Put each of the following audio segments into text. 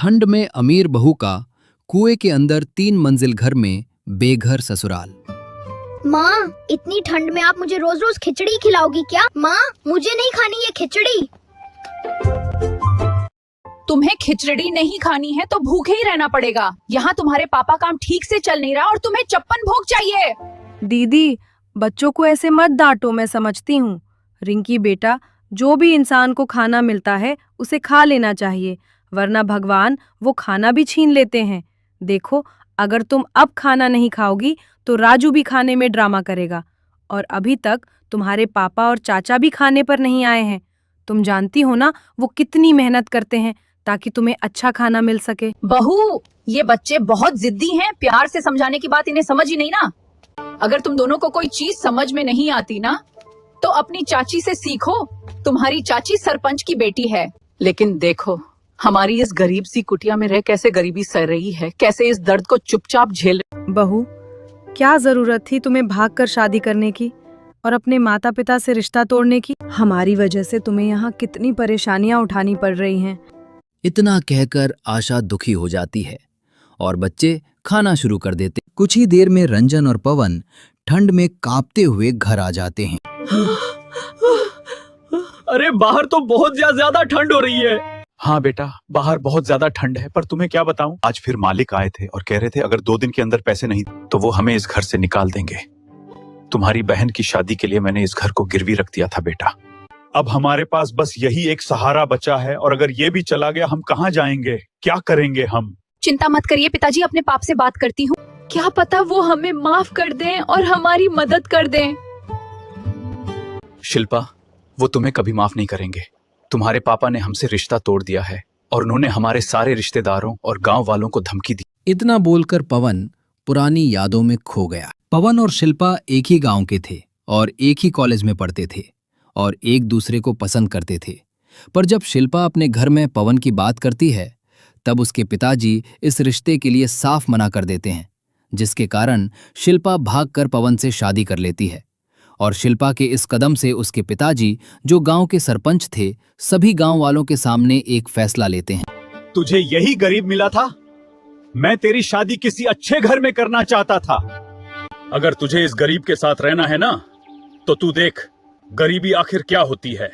ठंड में अमीर बहू का कुएं के अंदर 3 मंजिल घर में बेघर ससुराल। माँ, इतनी ठंड में आप मुझे रोज रोज खिचड़ी खिलाओगी क्या? माँ, मुझे नहीं खानी ये खिचड़ी। तुम्हें खिचड़ी नहीं खानी है तो भूखे ही रहना पड़ेगा। यहाँ तुम्हारे पापा काम ठीक से चल नहीं रहा और तुम्हें 56 भोग चाहिए। दीदी, बच्चों को ऐसे मत डांटो, मैं समझती हूँ। रिंकी बेटा, जो भी इंसान को खाना मिलता है उसे खा लेना चाहिए, वरना भगवान वो खाना भी छीन लेते हैं। देखो, अगर तुम अब खाना नहीं खाओगी तो राजू भी खाने में ड्रामा करेगा, और अभी तक तुम्हारे पापा और चाचा भी खाने पर नहीं आए हैं। तुम जानती हो ना वो कितनी मेहनत करते हैं ताकि तुम्हें अच्छा खाना मिल सके। बहू, ये बच्चे बहुत जिद्दी हैं। प्यार से समझाने की बात इन्हें समझ ही नहीं ना। अगर तुम दोनों को कोई चीज समझ में नहीं आती ना तो अपनी चाची से सीखो। तुम्हारी चाची सरपंच की बेटी है। लेकिन देखो, हमारी इस गरीब सी कुटिया में रह कैसे गरीबी सह रही है, कैसे इस दर्द को चुपचाप झेल। बहू, क्या जरूरत थी तुम्हें भागकर शादी करने की और अपने माता पिता से रिश्ता तोड़ने की? हमारी वजह से तुम्हें यहाँ कितनी परेशानियाँ उठानी पड़ रही हैं। इतना कहकर आशा दुखी हो जाती है और बच्चे खाना शुरू कर देते। कुछ ही देर में रंजन और पवन ठंड में कांपते हुए घर आ जाते हैं। अरे बाहर तो बहुत ज्यादा ठंड हो रही है। हाँ बेटा, बाहर बहुत ज्यादा ठंड है, पर तुम्हें क्या बताऊं, आज फिर मालिक आए थे और कह रहे थे अगर 2 दिन के अंदर पैसे नहीं तो वो हमें इस घर से निकाल देंगे। तुम्हारी बहन की शादी के लिए मैंने इस घर को गिरवी रख दिया था बेटा। अब हमारे पास बस यही एक सहारा बचा है, और अगर ये भी चला गया हम कहाँ जाएंगे, क्या करेंगे हम? चिंता मत करिए पिताजी, अपने पाप से बात करती हूँ। क्या पता वो हमें माफ कर दें और हमारी मदद कर दें। शिल्पा, वो तुम्हें कभी माफ नहीं करेंगे। तुम्हारे पापा ने हमसे रिश्ता तोड़ दिया है और उन्होंने हमारे सारे रिश्तेदारों और गांव वालों को धमकी दी। इतना बोलकर पवन पुरानी यादों में खो गया। पवन और शिल्पा एक ही गांव के थे और एक ही कॉलेज में पढ़ते थे और एक दूसरे को पसंद करते थे। पर जब शिल्पा अपने घर में पवन की बात करती है तब उसके पिताजी इस रिश्ते के लिए साफ मना कर देते हैं, जिसके कारण शिल्पा भागकर पवन से शादी कर लेती है। और शिल्पा के इस कदम से उसके पिताजी, जो गांव के सरपंच थे, सभी गांव वालों के सामने एक फैसला लेते हैं। तुझे यही गरीब मिला था? मैं तेरी शादी किसी अच्छे घर में करना चाहता था। अगर तुझे इस गरीब के साथ रहना है ना तो तू देख गरीबी आखिर क्या होती है।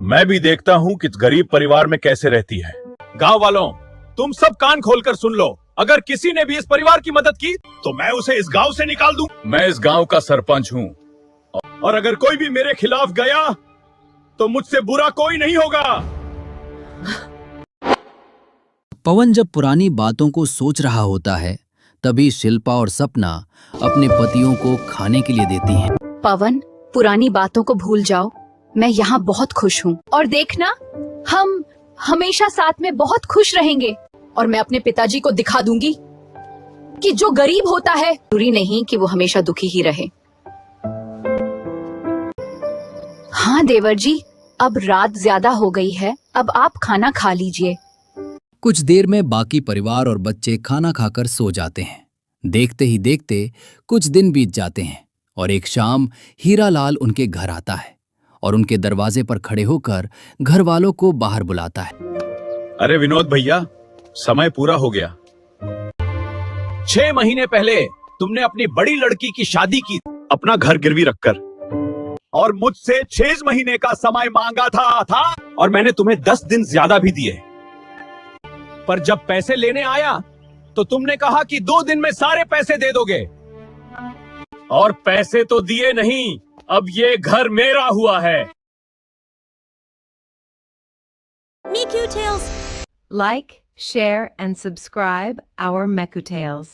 मैं भी देखता हूँ कि गरीब परिवार में कैसे रहती है। गांव वालों, तुम सब कान खोलकर सुन लो। अगर किसी ने भी इस परिवार की मदद की तो मैं उसे इस गांव से निकाल दूं। मैं इस गांव का सरपंच हूँ और अगर कोई भी मेरे खिलाफ गया तो मुझसे बुरा कोई नहीं होगा। पवन जब पुरानी बातों को सोच रहा होता है तभी शिल्पा और सपना अपने पतियों को खाने के लिए देती हैं। पवन, पुरानी बातों को भूल जाओ। मैं यहाँ बहुत खुश हूँ और देखना, हम हमेशा साथ में बहुत खुश रहेंगे। और मैं अपने पिताजी को दिखा दूंगी कि जो गरीब होता है जरूरी नहीं कि वो हमेशा दुखी ही रहे। हाँ देवर जी, अब रात ज्यादा हो गई है, अब आप खाना खा लीजिए। कुछ देर में बाकी परिवार और बच्चे खाना खाकर सो जाते हैं। देखते ही देखते कुछ दिन बीत जाते हैं और एक शाम हीरालाल उनके घर आता है और उनके दरवाजे पर खड़े होकर घर वालों को बाहर बुलाता है। अरे विनोद भैया, समय पूरा हो गया। 6 महीने पहले तुमने अपनी बड़ी लड़की की शादी की अपना घर गिरवी रखकर, और मुझसे 6 महीने का समय मांगा था और मैंने तुम्हें 10 दिन ज्यादा भी दिए। पर जब पैसे लेने आया तो तुमने कहा कि 2 दिन में सारे पैसे दे दोगे, और पैसे तो दिए नहीं। अब ये घर मेरा हुआ है। Like, share, and subscribe our Meku Tales.